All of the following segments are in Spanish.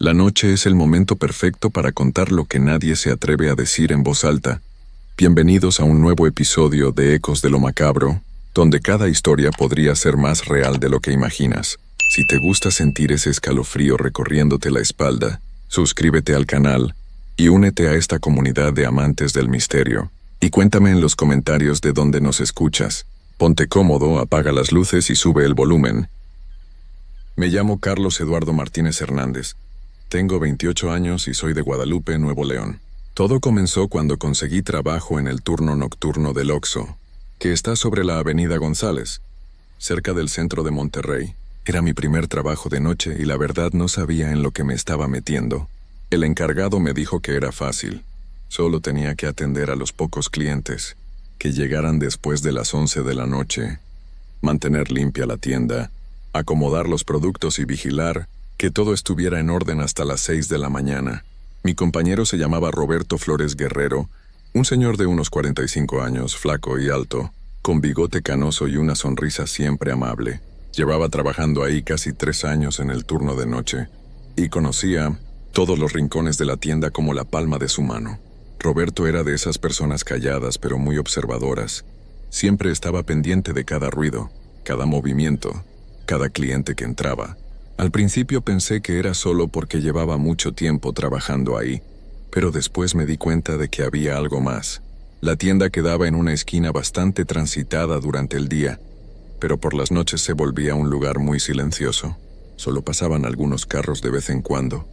La noche es el momento perfecto para contar lo que nadie se atreve a decir en voz alta. Bienvenidos a un nuevo episodio de Ecos de lo Macabro, donde cada historia podría ser más real de lo que imaginas. Si te gusta sentir ese escalofrío recorriéndote la espalda, suscríbete al canal y únete a esta comunidad de amantes del misterio. Y cuéntame en los comentarios de dónde nos escuchas. Ponte cómodo, apaga las luces y sube el volumen. Me llamo Carlos Eduardo Martínez Hernández. Tengo 28 años y soy de Guadalupe, Nuevo León. Todo comenzó cuando conseguí trabajo en el turno nocturno del Oxxo, que está sobre la Avenida González, cerca del centro de Monterrey. Era mi primer trabajo de noche y la verdad no sabía en lo que me estaba metiendo. El encargado me dijo que era fácil. Solo tenía que atender a los pocos clientes que llegaran después de las 11 de la noche, mantener limpia la tienda, acomodar los productos y vigilar que todo estuviera en orden hasta las 6 de la mañana. Mi compañero se llamaba Roberto Flores Guerrero, un señor de unos 45 años, flaco y alto, con bigote canoso y una sonrisa siempre amable. Llevaba trabajando ahí casi 3 años en el turno de noche, y conocía todos los rincones de la tienda como la palma de su mano. Roberto era de esas personas calladas pero muy observadoras. Siempre estaba pendiente de cada ruido, cada movimiento, cada cliente que entraba. Al principio pensé que era solo porque llevaba mucho tiempo trabajando ahí, pero después me di cuenta de que había algo más. La tienda quedaba en una esquina bastante transitada durante el día, pero por las noches se volvía un lugar muy silencioso. Solo pasaban algunos carros de vez en cuando.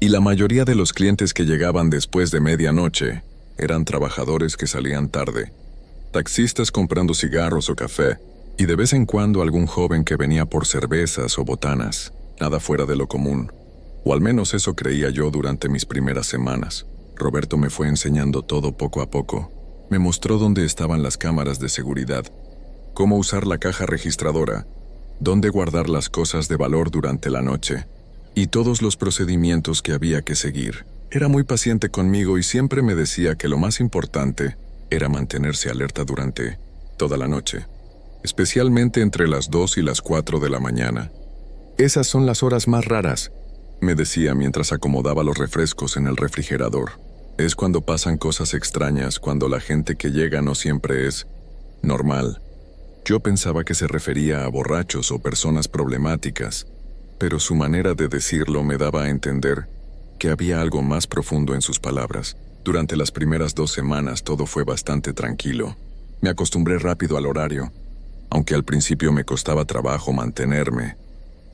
Y la mayoría de los clientes que llegaban después de medianoche eran trabajadores que salían tarde, taxistas comprando cigarros o café, y de vez en cuando algún joven que venía por cervezas o botanas. Nada fuera de lo común, o al menos eso creía yo durante mis primeras semanas. Roberto me fue enseñando todo poco a poco. Me mostró dónde estaban las cámaras de seguridad, cómo usar la caja registradora, dónde guardar las cosas de valor durante la noche, y todos los procedimientos que había que seguir. Era muy paciente conmigo y siempre me decía que lo más importante era mantenerse alerta durante toda la noche, especialmente entre las 2 y las 4 de la mañana. Esas son las horas más raras, me decía mientras acomodaba los refrescos en el refrigerador. Es cuando pasan cosas extrañas, cuando la gente que llega no siempre es normal. Yo pensaba que se refería a borrachos o personas problemáticas, pero su manera de decirlo me daba a entender que había algo más profundo en sus palabras. Durante las primeras 2 semanas todo fue bastante tranquilo. Me acostumbré rápido al horario, aunque al principio me costaba trabajo mantenerme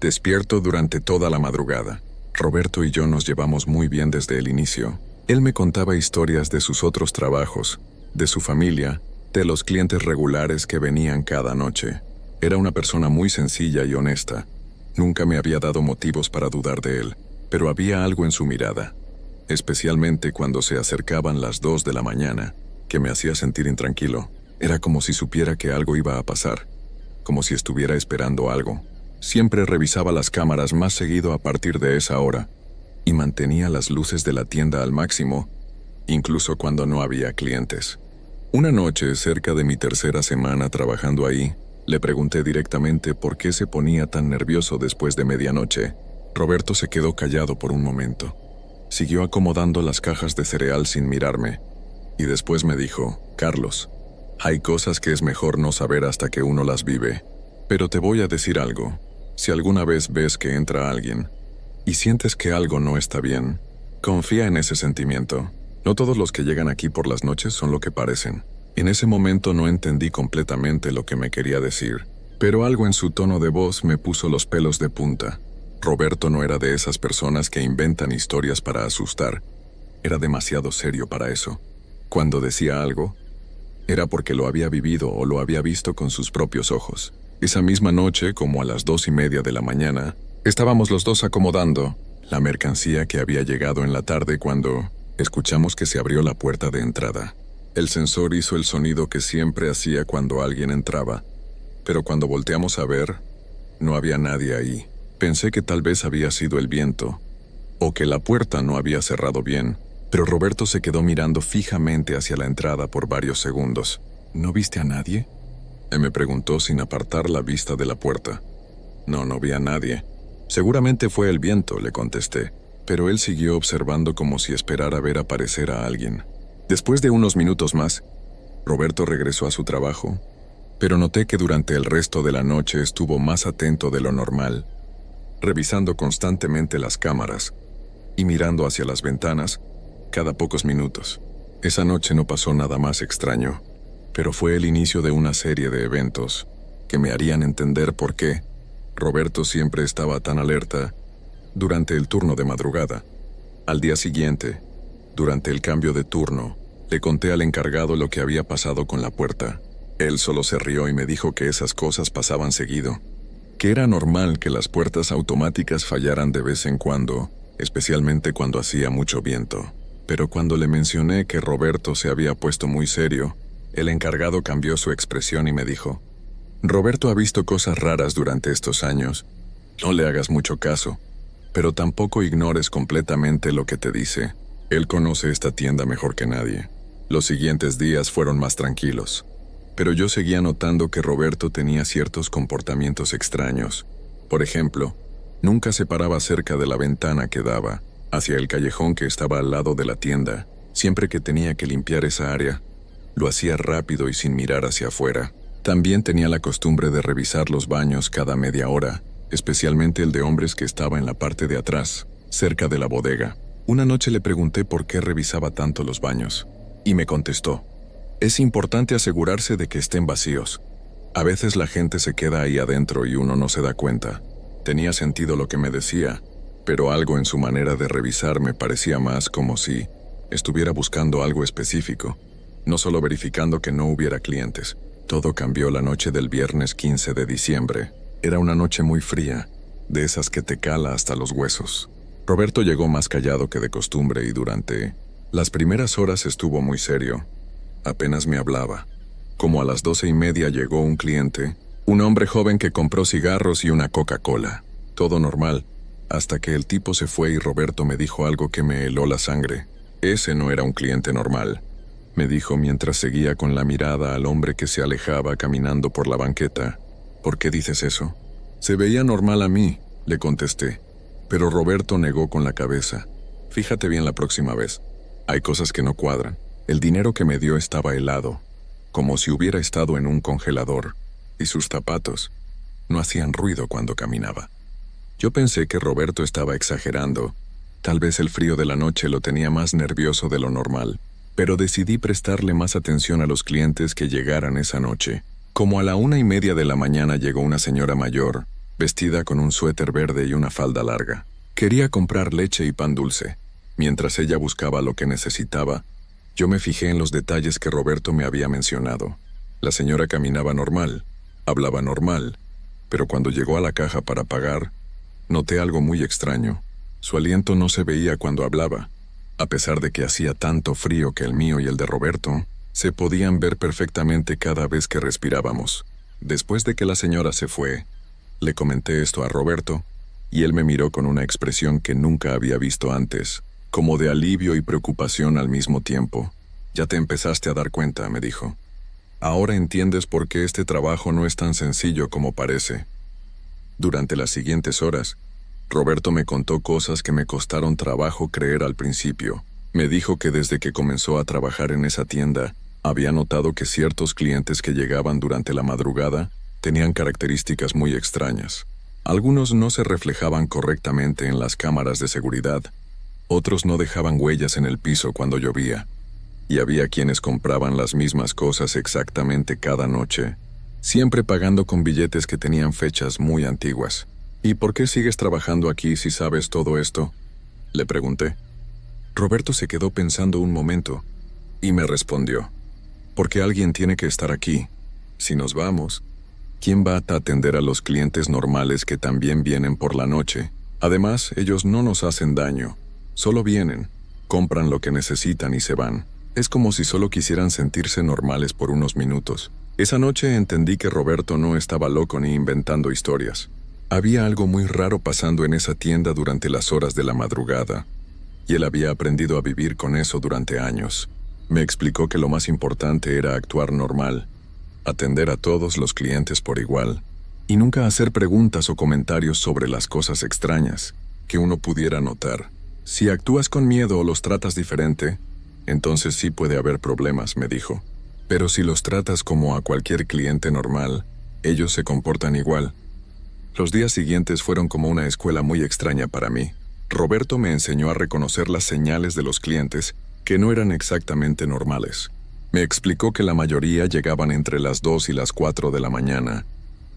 despierto durante toda la madrugada. Roberto y yo nos llevamos muy bien desde el inicio. Él me contaba historias de sus otros trabajos, de su familia, de los clientes regulares que venían cada noche. Era una persona muy sencilla y honesta. Nunca me había dado motivos para dudar de él, pero había algo en su mirada, especialmente cuando se acercaban las 2 de la mañana, que me hacía sentir intranquilo. Era como si supiera que algo iba a pasar, como si estuviera esperando algo. Siempre revisaba las cámaras más seguido a partir de esa hora, y mantenía las luces de la tienda al máximo, incluso cuando no había clientes. Una noche, cerca de mi 3ª semana trabajando ahí, le pregunté directamente por qué se ponía tan nervioso después de medianoche. Roberto se quedó callado por un momento. Siguió acomodando las cajas de cereal sin mirarme, y después me dijo: «Carlos, hay cosas que es mejor no saber hasta que uno las vive. Pero te voy a decir algo. Si alguna vez ves que entra alguien y sientes que algo no está bien, confía en ese sentimiento. No todos los que llegan aquí por las noches son lo que parecen». En ese momento no entendí completamente lo que me quería decir, pero algo en su tono de voz me puso los pelos de punta. Roberto no era de esas personas que inventan historias para asustar. Era demasiado serio para eso. Cuando decía algo, era porque lo había vivido o lo había visto con sus propios ojos. Esa misma noche, como a las 2:30 de la mañana, estábamos los dos acomodando la mercancía que había llegado en la tarde cuando escuchamos que se abrió la puerta de entrada. El sensor hizo el sonido que siempre hacía cuando alguien entraba, pero cuando volteamos a ver, no había nadie ahí. Pensé que tal vez había sido el viento, o que la puerta no había cerrado bien, pero Roberto se quedó mirando fijamente hacia la entrada por varios segundos. «¿No viste a nadie?», me preguntó sin apartar la vista de la puerta. No vi a nadie. «Seguramente fue el viento», le contesté, pero él siguió observando como si esperara ver aparecer a alguien. Después de unos minutos más, Roberto regresó a su trabajo, pero noté que durante el resto de la noche estuvo más atento de lo normal, revisando constantemente las cámaras y mirando hacia las ventanas cada pocos minutos. Esa noche no pasó nada más extraño, pero fue el inicio de una serie de eventos que me harían entender por qué Roberto siempre estaba tan alerta durante el turno de madrugada. Al día siguiente, durante el cambio de turno, le conté al encargado lo que había pasado con la puerta. Él solo se rió y me dijo que esas cosas pasaban seguido, que era normal que las puertas automáticas fallaran de vez en cuando, especialmente cuando hacía mucho viento. Pero cuando le mencioné que Roberto se había puesto muy serio, el encargado cambió su expresión y me dijo: Roberto ha visto cosas raras durante estos años. No le hagas mucho caso, pero tampoco ignores completamente lo que te dice. Él conoce esta tienda mejor que nadie. Los siguientes días fueron más tranquilos, pero yo seguía notando que Roberto tenía ciertos comportamientos extraños. Por ejemplo, nunca se paraba cerca de la ventana que daba hacia el callejón que estaba al lado de la tienda. Siempre que tenía que limpiar esa área, lo hacía rápido y sin mirar hacia afuera. También tenía la costumbre de revisar los baños cada media hora, especialmente el de hombres que estaba en la parte de atrás, cerca de la bodega. Una noche le pregunté por qué revisaba tanto los baños, y me contestó: es importante asegurarse de que estén vacíos. A veces la gente se queda ahí adentro y uno no se da cuenta. Tenía sentido lo que me decía, pero algo en su manera de revisar me parecía más como si estuviera buscando algo específico, no solo verificando que no hubiera clientes. Todo cambió la noche del viernes 15 de diciembre. Era una noche muy fría, de esas que te cala hasta los huesos. Roberto llegó más callado que de costumbre y durante las primeras horas estuvo muy serio. Apenas me hablaba. Como a las 12:30 llegó un cliente, un hombre joven que compró cigarros y una Coca-Cola. Todo normal, hasta que el tipo se fue y Roberto me dijo algo que me heló la sangre. Ese no era un cliente normal, me dijo mientras seguía con la mirada al hombre que se alejaba caminando por la banqueta. ¿Por qué dices eso? Se veía normal a mí, le contesté. Pero Roberto negó con la cabeza. Fíjate bien la próxima vez. Hay cosas que no cuadran. El dinero que me dio estaba helado, como si hubiera estado en un congelador, y sus zapatos no hacían ruido cuando caminaba. Yo pensé que Roberto estaba exagerando. Tal vez el frío de la noche lo tenía más nervioso de lo normal, pero decidí prestarle más atención a los clientes que llegaran esa noche. Como a la 1:30 de la mañana llegó una señora mayor, vestida con un suéter verde y una falda larga. Quería comprar leche y pan dulce. Mientras ella buscaba lo que necesitaba, yo me fijé en los detalles que Roberto me había mencionado. La señora caminaba normal, hablaba normal, pero cuando llegó a la caja para pagar, noté algo muy extraño. Su aliento no se veía cuando hablaba. A pesar de que hacía tanto frío que el mío y el de Roberto se podían ver perfectamente cada vez que respirábamos. Después de que la señora se fue, le comenté esto a Roberto, y él me miró con una expresión que nunca había visto antes, como de alivio y preocupación al mismo tiempo. Ya te empezaste a dar cuenta, me dijo. Ahora entiendes por qué este trabajo no es tan sencillo como parece. Durante las siguientes horas, Roberto me contó cosas que me costaron trabajo creer al principio. Me dijo que desde que comenzó a trabajar en esa tienda, había notado que ciertos clientes que llegaban durante la madrugada tenían características muy extrañas. Algunos no se reflejaban correctamente en las cámaras de seguridad, otros no dejaban huellas en el piso cuando llovía, y había quienes compraban las mismas cosas exactamente cada noche, siempre pagando con billetes que tenían fechas muy antiguas. ¿Y por qué sigues trabajando aquí si sabes todo esto?, le pregunté. Roberto se quedó pensando un momento y me respondió: porque alguien tiene que estar aquí. Si nos vamos, ¿quién va a atender a los clientes normales que también vienen por la noche? Además, ellos no nos hacen daño, solo vienen, compran lo que necesitan y se van. Es como si solo quisieran sentirse normales por unos minutos. Esa noche entendí que Roberto no estaba loco ni inventando historias. Había algo muy raro pasando en esa tienda durante las horas de la madrugada, y él había aprendido a vivir con eso durante años. Me explicó que lo más importante era actuar normal, atender a todos los clientes por igual, y nunca hacer preguntas o comentarios sobre las cosas extrañas que uno pudiera notar. Si actúas con miedo o los tratas diferente, entonces sí puede haber problemas, me dijo. Pero si los tratas como a cualquier cliente normal, ellos se comportan igual. Los días siguientes fueron como una escuela muy extraña para mí. Roberto me enseñó a reconocer las señales de los clientes que no eran exactamente normales. Me explicó que la mayoría llegaban entre las 2 y las 4 de la mañana,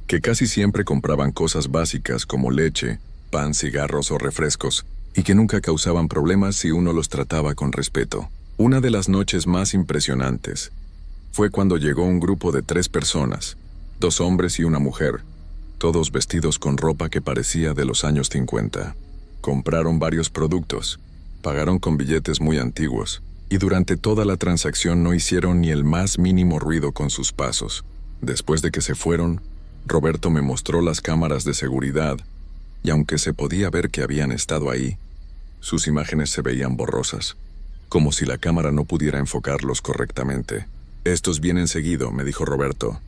que casi siempre compraban cosas básicas como leche, pan, cigarros o refrescos, y que nunca causaban problemas si uno los trataba con respeto. Una de las noches más impresionantes fue cuando llegó un grupo de 3 personas, 2 hombres y una mujer, todos vestidos con ropa que parecía de los años 50. Compraron varios productos, pagaron con billetes muy antiguos, y durante toda la transacción no hicieron ni el más mínimo ruido con sus pasos. Después de que se fueron, Roberto me mostró las cámaras de seguridad, y aunque se podía ver que habían estado ahí, sus imágenes se veían borrosas, como si la cámara no pudiera enfocarlos correctamente. Estos vienen seguido, me dijo Roberto.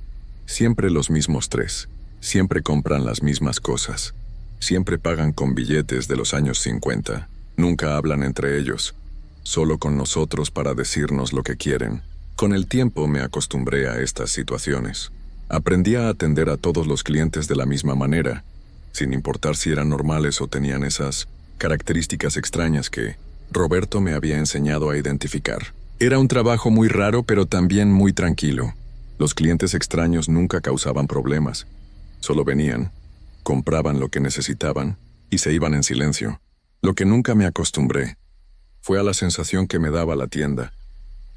Siempre los mismos 3. Siempre compran las mismas cosas. Siempre pagan con billetes de los años 50. Nunca hablan entre ellos, solo con nosotros para decirnos lo que quieren. Con el tiempo me acostumbré a estas situaciones. Aprendí a atender a todos los clientes de la misma manera, sin importar si eran normales o tenían esas características extrañas que Roberto me había enseñado a identificar. Era un trabajo muy raro, pero también muy tranquilo. Los clientes extraños nunca causaban problemas. Solo venían, compraban lo que necesitaban y se iban en silencio. Lo que nunca me acostumbré fue a la sensación que me daba la tienda.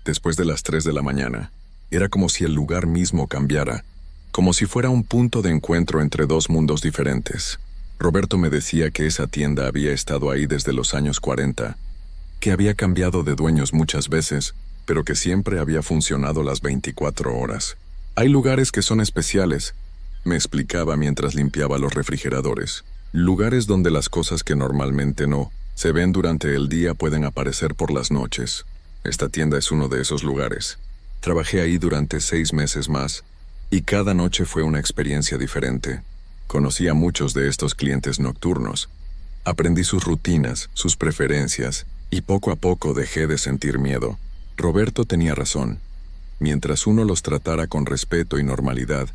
Después de las 3 de la mañana, era como si el lugar mismo cambiara, como si fuera un punto de encuentro entre 2 mundos diferentes. Roberto me decía que esa tienda había estado ahí desde los años 40, que había cambiado de dueños muchas veces, pero que siempre había funcionado las 24 horas. Hay lugares que son especiales, me explicaba mientras limpiaba los refrigeradores. Lugares donde las cosas que normalmente no se ven durante el día pueden aparecer por las noches. Esta tienda es uno de esos lugares. Trabajé ahí durante 6 meses más, y cada noche fue una experiencia diferente. Conocí a muchos de estos clientes nocturnos. Aprendí sus rutinas, sus preferencias, y poco a poco dejé de sentir miedo. Roberto tenía razón. Mientras uno los tratara con respeto y normalidad,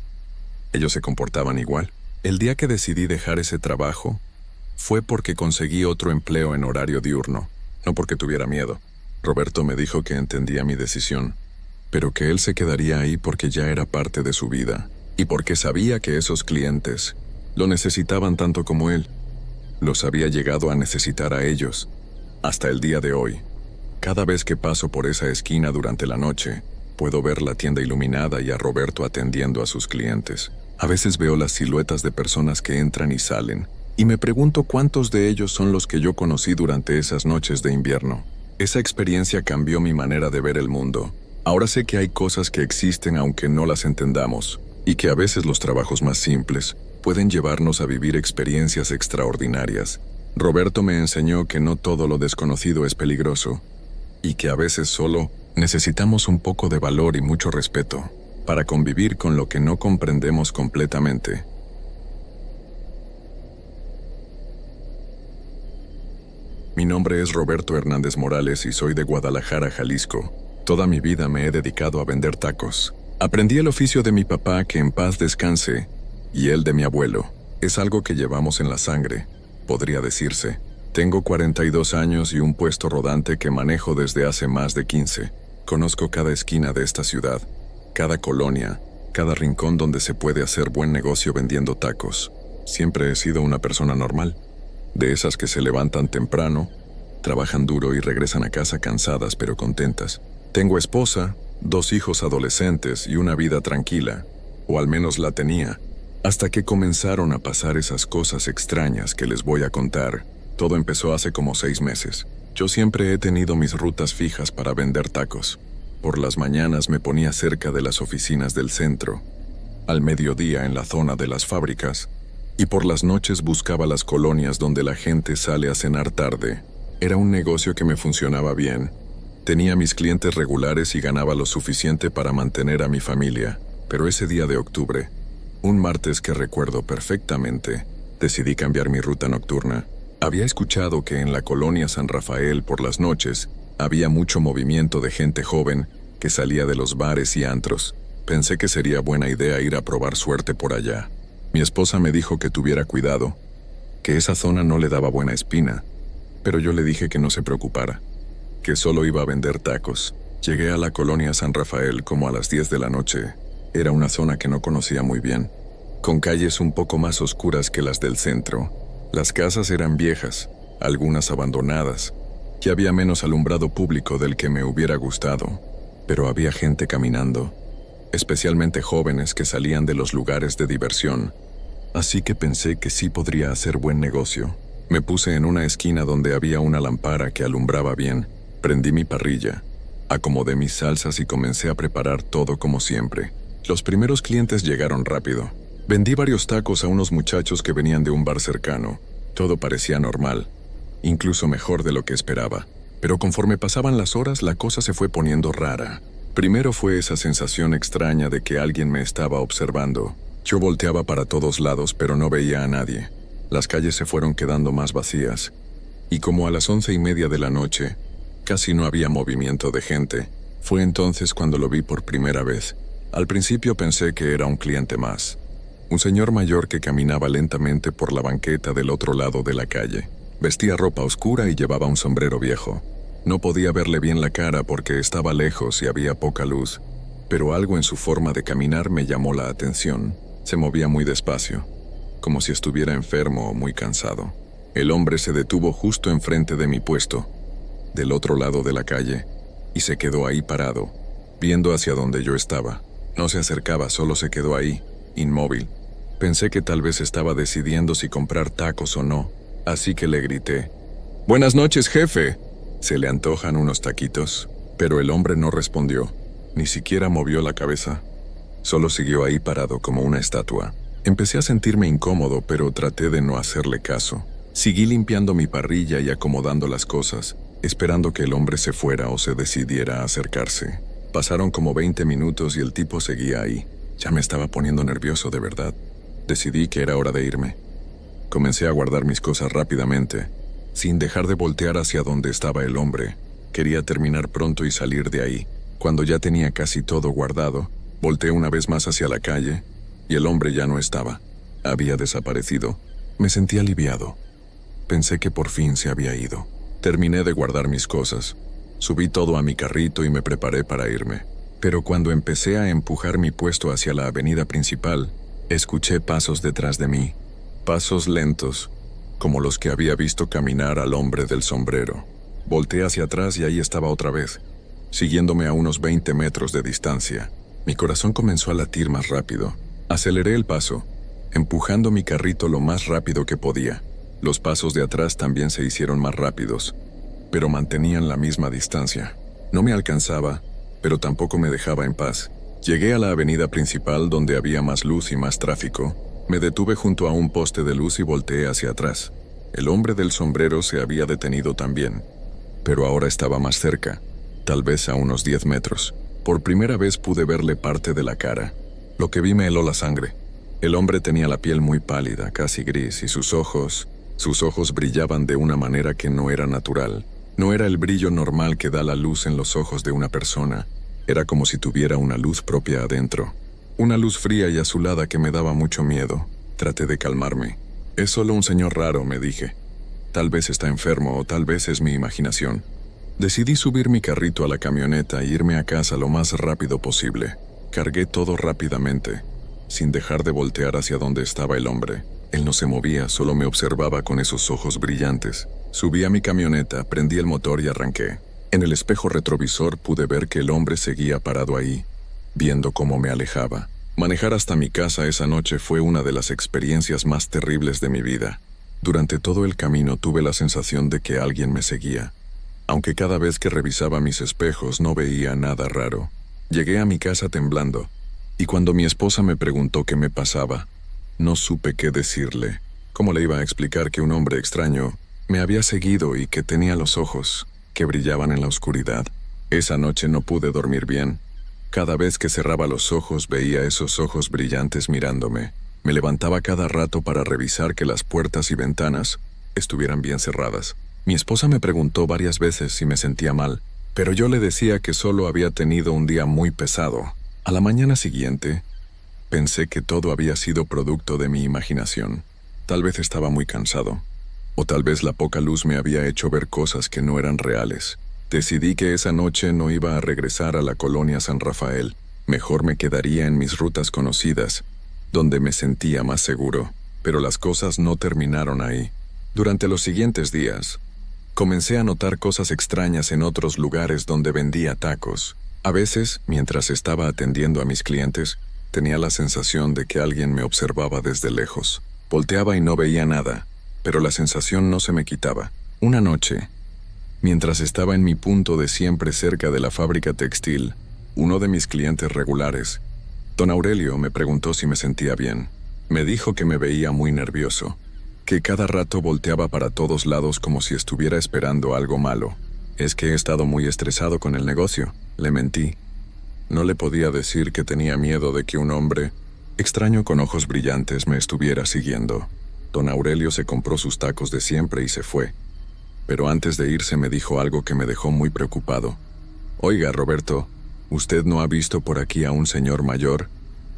ellos se comportaban igual. El día que decidí dejar ese trabajo, fue porque conseguí otro empleo en horario diurno, no porque tuviera miedo. Roberto me dijo que entendía mi decisión, pero que él se quedaría ahí porque ya era parte de su vida, y porque sabía que esos clientes lo necesitaban tanto como él. Los había llegado a necesitar a ellos, hasta el día de hoy. Cada vez que paso por esa esquina durante la noche, puedo ver la tienda iluminada y a Roberto atendiendo a sus clientes. A veces veo las siluetas de personas que entran y salen, y me pregunto cuántos de ellos son los que yo conocí durante esas noches de invierno. Esa experiencia cambió mi manera de ver el mundo. Ahora sé que hay cosas que existen aunque no las entendamos, y que a veces los trabajos más simples pueden llevarnos a vivir experiencias extraordinarias. Roberto me enseñó que no todo lo desconocido es peligroso, y que a veces solo necesitamos un poco de valor y mucho respeto para convivir con lo que no comprendemos completamente. Mi nombre es Roberto Hernández Morales y soy de Guadalajara, Jalisco. Toda mi vida me he dedicado a vender tacos. Aprendí el oficio de mi papá, que en paz descanse, y el de mi abuelo. Es algo que llevamos en la sangre, podría decirse. Tengo 42 años y un puesto rodante que manejo desde hace más de 15. Conozco cada esquina de esta ciudad, cada colonia, cada rincón donde se puede hacer buen negocio vendiendo tacos. Siempre he sido una persona normal, de esas que se levantan temprano, trabajan duro y regresan a casa cansadas pero contentas. Tengo esposa, 2 hijos adolescentes y una vida tranquila, o al menos la tenía, hasta que comenzaron a pasar esas cosas extrañas que les voy a contar. Todo empezó hace como 6 meses. Yo siempre he tenido mis rutas fijas para vender tacos. Por las mañanas me ponía cerca de las oficinas del centro, al mediodía en la zona de las fábricas, y por las noches buscaba las colonias donde la gente sale a cenar tarde. Era un negocio que me funcionaba bien. Tenía mis clientes regulares y ganaba lo suficiente para mantener a mi familia. Pero ese día de octubre, un martes que recuerdo perfectamente, decidí cambiar mi ruta nocturna. Había escuchado que en la colonia San Rafael por las noches había mucho movimiento de gente joven que salía de los bares y antros. Pensé que sería buena idea ir a probar suerte por allá. Mi esposa me dijo que tuviera cuidado, que esa zona no le daba buena espina, pero yo le dije que no se preocupara, que solo iba a vender tacos. Llegué a la colonia San Rafael como a las 10 de la noche. Era una zona que no conocía muy bien, con calles un poco más oscuras que las del centro. Las casas eran viejas, algunas abandonadas, y había menos alumbrado público del que me hubiera gustado, pero había gente caminando, especialmente jóvenes que salían de los lugares de diversión, así que pensé que sí podría hacer buen negocio. Me puse en una esquina donde había una lámpara que alumbraba bien, prendí mi parrilla, acomodé mis salsas y comencé a preparar todo como siempre. Los primeros clientes llegaron rápido. Vendí varios tacos a unos muchachos que venían de un bar cercano. Todo parecía normal, incluso mejor de lo que esperaba. Pero conforme pasaban las horas, la cosa se fue poniendo rara. Primero fue esa sensación extraña de que alguien me estaba observando. Yo volteaba para todos lados, pero no veía a nadie. Las calles se fueron quedando más vacías. Y como a las 11:30 de la noche, casi no había movimiento de gente. Fue entonces cuando lo vi por primera vez. Al principio pensé que era un cliente más. Un señor mayor que caminaba lentamente por la banqueta del otro lado de la calle. Vestía ropa oscura y llevaba un sombrero viejo. No podía verle bien la cara porque estaba lejos y había poca luz, pero algo en su forma de caminar me llamó la atención. Se movía muy despacio, como si estuviera enfermo o muy cansado. El hombre se detuvo justo enfrente de mi puesto, del otro lado de la calle, y se quedó ahí parado, viendo hacia donde yo estaba. No se acercaba, solo se quedó ahí, inmóvil. Pensé que tal vez estaba decidiendo si comprar tacos o no, así que le grité: «Buenas noches, jefe. ¿Se le antojan unos taquitos?». Pero el hombre no respondió, ni siquiera movió la cabeza. Solo siguió ahí parado como una estatua. Empecé a sentirme incómodo, pero traté de no hacerle caso. Seguí limpiando mi parrilla y acomodando las cosas, esperando que el hombre se fuera o se decidiera a acercarse. Pasaron como 20 minutos y el tipo seguía ahí. Ya me estaba poniendo nervioso de verdad. Decidí que era hora de irme. Comencé a guardar mis cosas rápidamente, sin dejar de voltear hacia donde estaba el hombre. Quería terminar pronto y salir de ahí. Cuando ya tenía casi todo guardado, volteé una vez más hacia la calle, y el hombre ya no estaba. Había desaparecido. Me sentí aliviado. Pensé que por fin se había ido. Terminé de guardar mis cosas. Subí todo a mi carrito y me preparé para irme. Pero cuando empecé a empujar mi puesto hacia la avenida principal, escuché pasos detrás de mí. Pasos lentos, como los que había visto caminar al hombre del sombrero. Volteé hacia atrás y ahí estaba otra vez, siguiéndome a unos 20 metros de distancia. Mi corazón comenzó a latir más rápido. Aceleré el paso, empujando mi carrito lo más rápido que podía. Los pasos de atrás también se hicieron más rápidos, pero mantenían la misma distancia. No me alcanzaba, pero tampoco me dejaba en paz. Llegué a la avenida principal donde había más luz y más tráfico. Me detuve junto a un poste de luz y volteé hacia atrás. El hombre del sombrero se había detenido también, pero ahora estaba más cerca, tal vez a unos 10 metros. Por primera vez pude verle parte de la cara. Lo que vi me heló la sangre. El hombre tenía la piel muy pálida, casi gris, y sus ojos brillaban de una manera que no era natural. No era el brillo normal que da la luz en los ojos de una persona. Era como si tuviera una luz propia adentro. Una luz fría y azulada que me daba mucho miedo. Traté de calmarme. «Es solo un señor raro», me dije. «Tal vez está enfermo o tal vez es mi imaginación». Decidí subir mi carrito a la camioneta e irme a casa lo más rápido posible. Cargué todo rápidamente, sin dejar de voltear hacia donde estaba el hombre. Él no se movía, solo me observaba con esos ojos brillantes. Subí a mi camioneta, prendí el motor y arranqué. En el espejo retrovisor pude ver que el hombre seguía parado ahí, viendo cómo me alejaba. Manejar hasta mi casa esa noche fue una de las experiencias más terribles de mi vida. Durante todo el camino tuve la sensación de que alguien me seguía, aunque cada vez que revisaba mis espejos no veía nada raro. Llegué a mi casa temblando, y cuando mi esposa me preguntó qué me pasaba, no supe qué decirle. ¿Cómo le iba a explicar que un hombre extraño me había seguido y que tenía los ojos que brillaban en la oscuridad? Esa noche no pude dormir bien. Cada vez que cerraba los ojos veía esos ojos brillantes mirándome. Me levantaba cada rato para revisar que las puertas y ventanas estuvieran bien cerradas. Mi esposa me preguntó varias veces si me sentía mal, pero yo le decía que solo había tenido un día muy pesado. A la mañana siguiente, pensé que todo había sido producto de mi imaginación. Tal vez estaba muy cansado, o tal vez la poca luz me había hecho ver cosas que no eran reales. Decidí que esa noche no iba a regresar a la colonia San Rafael. Mejor me quedaría en mis rutas conocidas, donde me sentía más seguro. Pero las cosas no terminaron ahí. Durante los siguientes días, comencé a notar cosas extrañas en otros lugares donde vendía tacos. A veces, mientras estaba atendiendo a mis clientes, tenía la sensación de que alguien me observaba desde lejos. Volteaba y no veía nada, pero la sensación no se me quitaba. Una noche, mientras estaba en mi punto de siempre cerca de la fábrica textil, uno de mis clientes regulares, don Aurelio, me preguntó si me sentía bien. Me dijo que me veía muy nervioso, que cada rato volteaba para todos lados como si estuviera esperando algo malo. Es que he estado muy estresado con el negocio, le mentí. No le podía decir que tenía miedo de que un hombre extraño con ojos brillantes me estuviera siguiendo. Don Aurelio se compró sus tacos de siempre y se fue. Pero antes de irse me dijo algo que me dejó muy preocupado. Oiga, Roberto, ¿usted no ha visto por aquí a un señor mayor,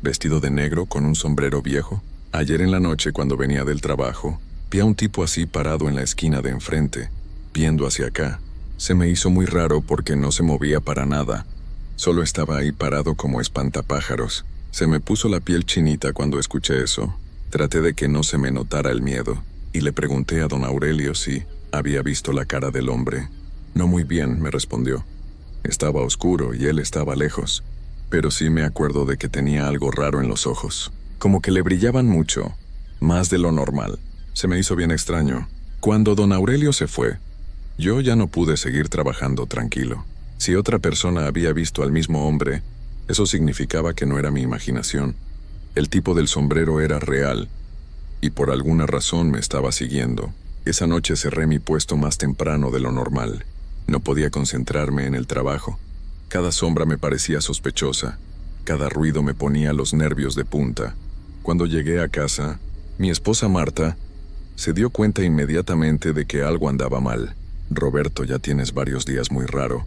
vestido de negro con un sombrero viejo? Ayer en la noche, cuando venía del trabajo, vi a un tipo así parado en la esquina de enfrente, viendo hacia acá. Se me hizo muy raro porque no se movía para nada. Solo estaba ahí parado como espantapájaros. Se me puso la piel chinita cuando escuché eso. Traté de que no se me notara el miedo, y le pregunté a don Aurelio si había visto la cara del hombre. No muy bien, me respondió. Estaba oscuro y él estaba lejos, pero sí me acuerdo de que tenía algo raro en los ojos, como que le brillaban mucho, más de lo normal. Se me hizo bien extraño. Cuando don Aurelio se fue, yo ya no pude seguir trabajando tranquilo. Si otra persona había visto al mismo hombre, eso significaba que no era mi imaginación. El tipo del sombrero era real, y por alguna razón me estaba siguiendo. Esa noche cerré mi puesto más temprano de lo normal. No podía concentrarme en el trabajo. Cada sombra me parecía sospechosa. Cada ruido me ponía los nervios de punta. Cuando llegué a casa, mi esposa Marta se dio cuenta inmediatamente de que algo andaba mal. Roberto, ya tienes varios días muy raro.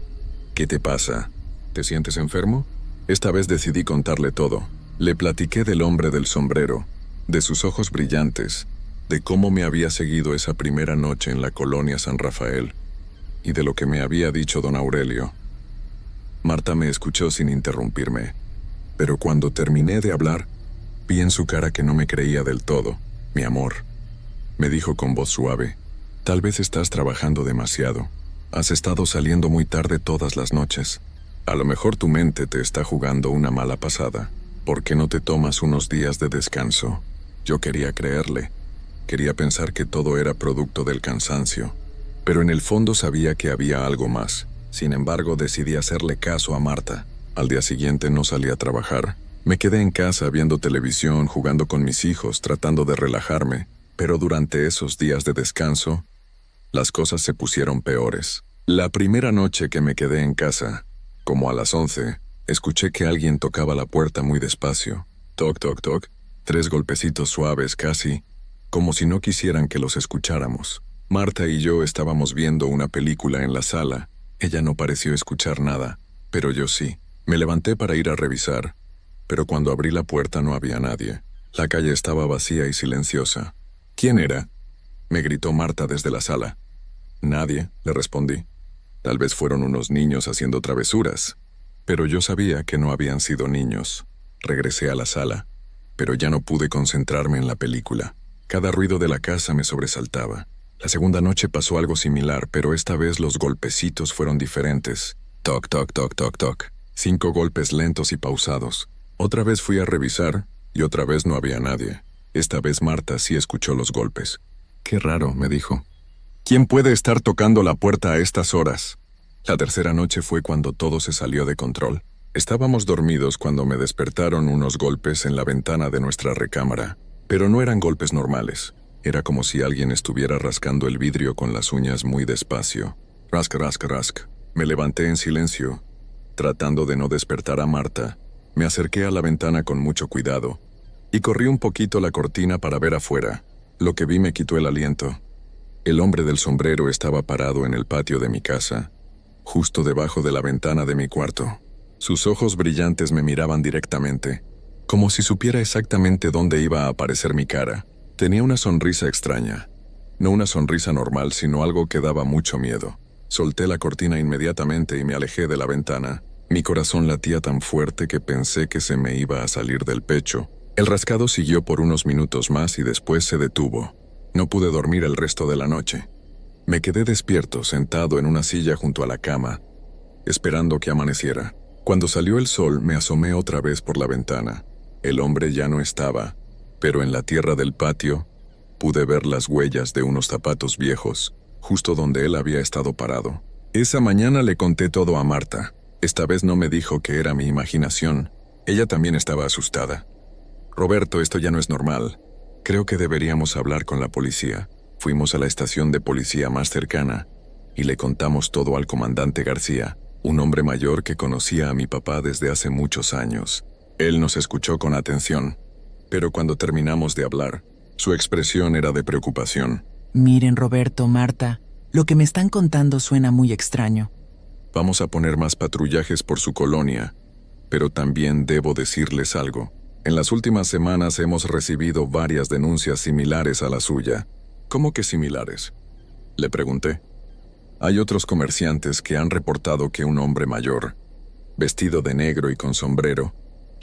¿Qué te pasa? ¿Te sientes enfermo? Esta vez decidí contarle todo. Le platiqué del hombre del sombrero, de sus ojos brillantes, de cómo me había seguido esa primera noche en la colonia San Rafael, y de lo que me había dicho don Aurelio. Marta me escuchó sin interrumpirme, pero cuando terminé de hablar, vi en su cara que no me creía del todo. Mi amor, me dijo con voz suave, tal vez estás trabajando demasiado. Has estado saliendo muy tarde todas las noches. A lo mejor tu mente te está jugando una mala pasada. ¿Por qué no te tomas unos días de descanso? Yo quería creerle. Quería pensar que todo era producto del cansancio, pero en el fondo sabía que había algo más. Sin embargo, decidí hacerle caso a Marta. Al día siguiente no salí a trabajar. Me quedé en casa viendo televisión, jugando con mis hijos, tratando de relajarme. Pero durante esos días de descanso, las cosas se pusieron peores. La primera noche que me quedé en casa, como a las 11, escuché que alguien tocaba la puerta muy despacio. Toc, toc, toc. 3 golpecitos suaves casi, como si no quisieran que los escucháramos. Marta y yo estábamos viendo una película en la sala. Ella no pareció escuchar nada, pero yo sí. Me levanté para ir a revisar, pero cuando abrí la puerta no había nadie. La calle estaba vacía y silenciosa. ¿Quién era?, me gritó Marta desde la sala. Nadie, le respondí. Tal vez fueron unos niños haciendo travesuras. Pero yo sabía que no habían sido niños. Regresé a la sala, pero ya no pude concentrarme en la película. Cada ruido de la casa me sobresaltaba. La segunda noche pasó algo similar, pero esta vez los golpecitos fueron diferentes. Toc, toc, toc, toc, toc. 5 golpes lentos y pausados. Otra vez fui a revisar, y otra vez no había nadie. Esta vez Marta sí escuchó los golpes. Qué raro, me dijo. ¿Quién puede estar tocando la puerta a estas horas? La tercera noche fue cuando todo se salió de control. Estábamos dormidos cuando me despertaron unos golpes en la ventana de nuestra recámara, pero no eran golpes normales. Era como si alguien estuviera rascando el vidrio con las uñas muy despacio. Rasc, rasc, rasc. Me levanté en silencio, tratando de no despertar a Marta. Me acerqué a la ventana con mucho cuidado y corrí un poquito la cortina para ver afuera. Lo que vi me quitó el aliento. El hombre del sombrero estaba parado en el patio de mi casa, justo debajo de la ventana de mi cuarto. Sus ojos brillantes me miraban directamente, como si supiera exactamente dónde iba a aparecer mi cara. Tenía una sonrisa extraña. No una sonrisa normal, sino algo que daba mucho miedo. Solté la cortina inmediatamente y me alejé de la ventana. Mi corazón latía tan fuerte que pensé que se me iba a salir del pecho. El rascado siguió por unos minutos más y después se detuvo. No pude dormir el resto de la noche. Me quedé despierto, sentado en una silla junto a la cama, esperando que amaneciera. Cuando salió el sol, me asomé otra vez por la ventana. El hombre ya no estaba, pero en la tierra del patio pude ver las huellas de unos zapatos viejos, justo donde él había estado parado. Esa mañana le conté todo a Marta. Esta vez no me dijo que era mi imaginación. Ella también estaba asustada. Roberto, esto ya no es normal. Creo que deberíamos hablar con la policía. Fuimos a la estación de policía más cercana y le contamos todo al comandante García, un hombre mayor que conocía a mi papá desde hace muchos años. Él nos escuchó con atención, pero cuando terminamos de hablar, su expresión era de preocupación. Miren, Roberto, Marta, lo que me están contando suena muy extraño. Vamos a poner más patrullajes por su colonia, pero también debo decirles algo. En las últimas semanas hemos recibido varias denuncias similares a la suya. ¿Cómo que similares?, le pregunté. Hay otros comerciantes que han reportado que un hombre mayor, vestido de negro y con sombrero,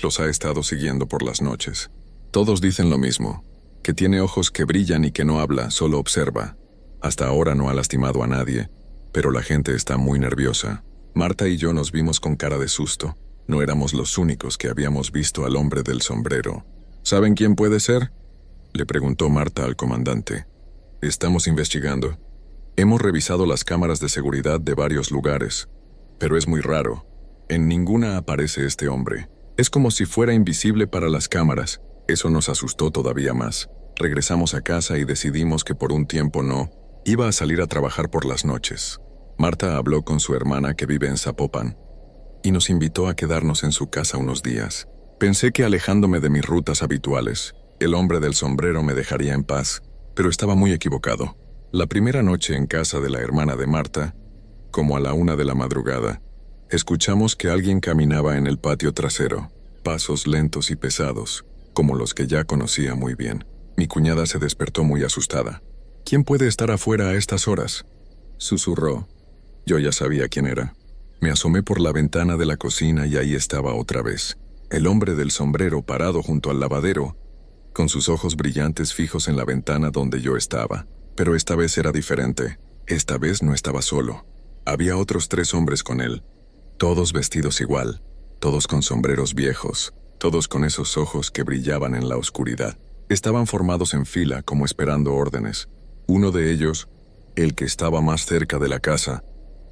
los ha estado siguiendo por las noches. Todos dicen lo mismo, que tiene ojos que brillan y que no habla, solo observa. Hasta ahora no ha lastimado a nadie, pero la gente está muy nerviosa. Marta y yo nos vimos con cara de susto. No éramos los únicos que habíamos visto al hombre del sombrero. ¿Saben quién puede ser?, le preguntó Marta al comandante. Estamos investigando. Hemos revisado las cámaras de seguridad de varios lugares, pero es muy raro. En ninguna aparece este hombre. Es como si fuera invisible para las cámaras. Eso nos asustó todavía más. Regresamos a casa y decidimos que por un tiempo no iba a salir a trabajar por las noches. Marta habló con su hermana que vive en Zapopan y nos invitó a quedarnos en su casa unos días. Pensé que alejándome de mis rutas habituales, el hombre del sombrero me dejaría en paz, pero estaba muy equivocado. La primera noche en casa de la hermana de Marta, como a la 1 de la madrugada, escuchamos que alguien caminaba en el patio trasero, pasos lentos y pesados, como los que ya conocía muy bien. Mi cuñada se despertó muy asustada. ¿Quién puede estar afuera a estas horas?, susurró. Yo ya sabía quién era. Me asomé por la ventana de la cocina y ahí estaba otra vez, el hombre del sombrero parado junto al lavadero, con sus ojos brillantes fijos en la ventana donde yo estaba. Pero esta vez era diferente. Esta vez no estaba solo. Había otros 3 hombres con él, todos vestidos igual, todos con sombreros viejos, todos con esos ojos que brillaban en la oscuridad. Estaban formados en fila como esperando órdenes. Uno de ellos, el que estaba más cerca de la casa,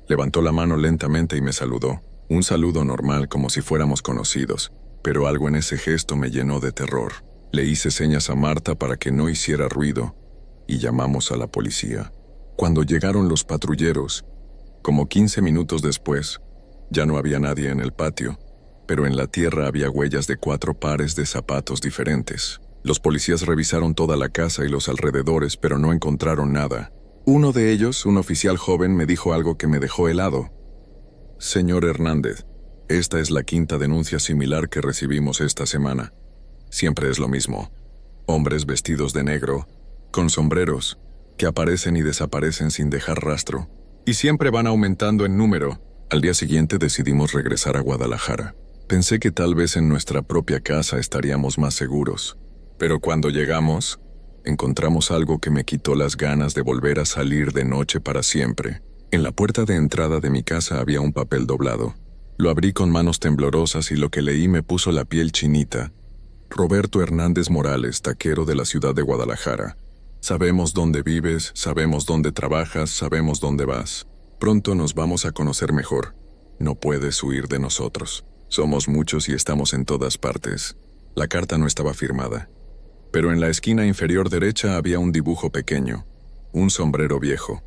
levantó la mano lentamente y me saludó. Un saludo normal como si fuéramos conocidos, pero algo en ese gesto me llenó de terror. Le hice señas a Marta para que no hiciera ruido y llamamos a la policía. Cuando llegaron los patrulleros, como 15 minutos después, ya no había nadie en el patio, pero en la tierra había huellas de 4 pares de zapatos diferentes. Los policías revisaron toda la casa y los alrededores, pero no encontraron nada. Uno de ellos, un oficial joven, me dijo algo que me dejó helado. Señor Hernández, esta es la 5ª denuncia similar que recibimos esta semana. Siempre es lo mismo. Hombres vestidos de negro, con sombreros, que aparecen y desaparecen sin dejar rastro. Y siempre van aumentando en número. Al día siguiente decidimos regresar a Guadalajara. Pensé que tal vez en nuestra propia casa estaríamos más seguros. Pero cuando llegamos, encontramos algo que me quitó las ganas de volver a salir de noche para siempre. En la puerta de entrada de mi casa había un papel doblado. Lo abrí con manos temblorosas y lo que leí me puso la piel chinita. Roberto Hernández Morales, taquero de la ciudad de Guadalajara. Sabemos dónde vives, sabemos dónde trabajas, sabemos dónde vas. Pronto nos vamos a conocer mejor. No puedes huir de nosotros. Somos muchos y estamos en todas partes. La carta no estaba firmada, pero en la esquina inferior derecha había un dibujo pequeño, un sombrero viejo.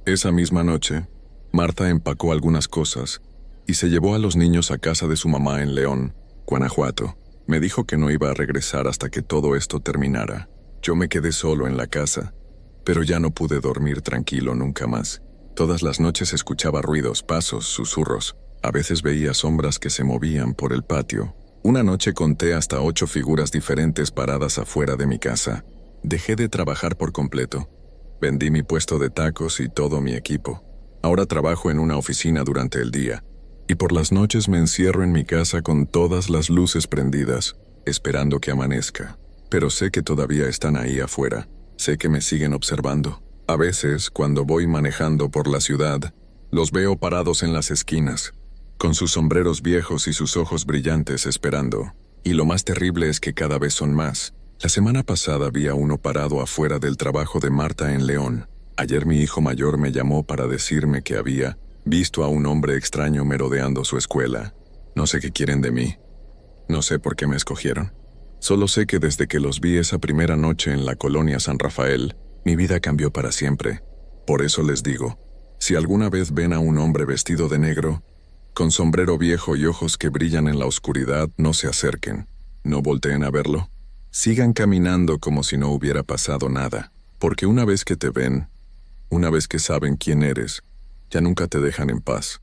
Esa misma noche, Marta empacó algunas cosas y se llevó a los niños a casa de su mamá en León, Guanajuato. Me dijo que no iba a regresar hasta que todo esto terminara. Yo me quedé solo en la casa, Pero ya no pude dormir tranquilo nunca más. Todas las noches escuchaba ruidos, pasos, susurros. A veces veía sombras que se movían por el patio. Una noche conté hasta 8 figuras diferentes paradas afuera de mi casa. Dejé de trabajar por completo. Vendí mi puesto de tacos y todo mi equipo. Ahora trabajo en una oficina durante el día. Y por las noches me encierro en mi casa con todas las luces prendidas, esperando que amanezca. Pero sé que todavía están ahí afuera. Sé que me siguen observando. A veces, cuando voy manejando por la ciudad, los veo parados en las esquinas, con sus sombreros viejos y sus ojos brillantes esperando. Y lo más terrible es que cada vez son más. La semana pasada vi a uno parado afuera del trabajo de Marta en León. Ayer mi hijo mayor me llamó para decirme que había visto a un hombre extraño merodeando su escuela. No sé qué quieren de mí. No sé por qué me escogieron. Solo sé que desde que los vi esa primera noche en la colonia San Rafael, mi vida cambió para siempre. Por eso les digo, si alguna vez ven a un hombre vestido de negro, con sombrero viejo y ojos que brillan en la oscuridad, no se acerquen. No volteen a verlo. Sigan caminando como si no hubiera pasado nada, porque una vez que te ven, una vez que saben quién eres, ya nunca te dejan en paz.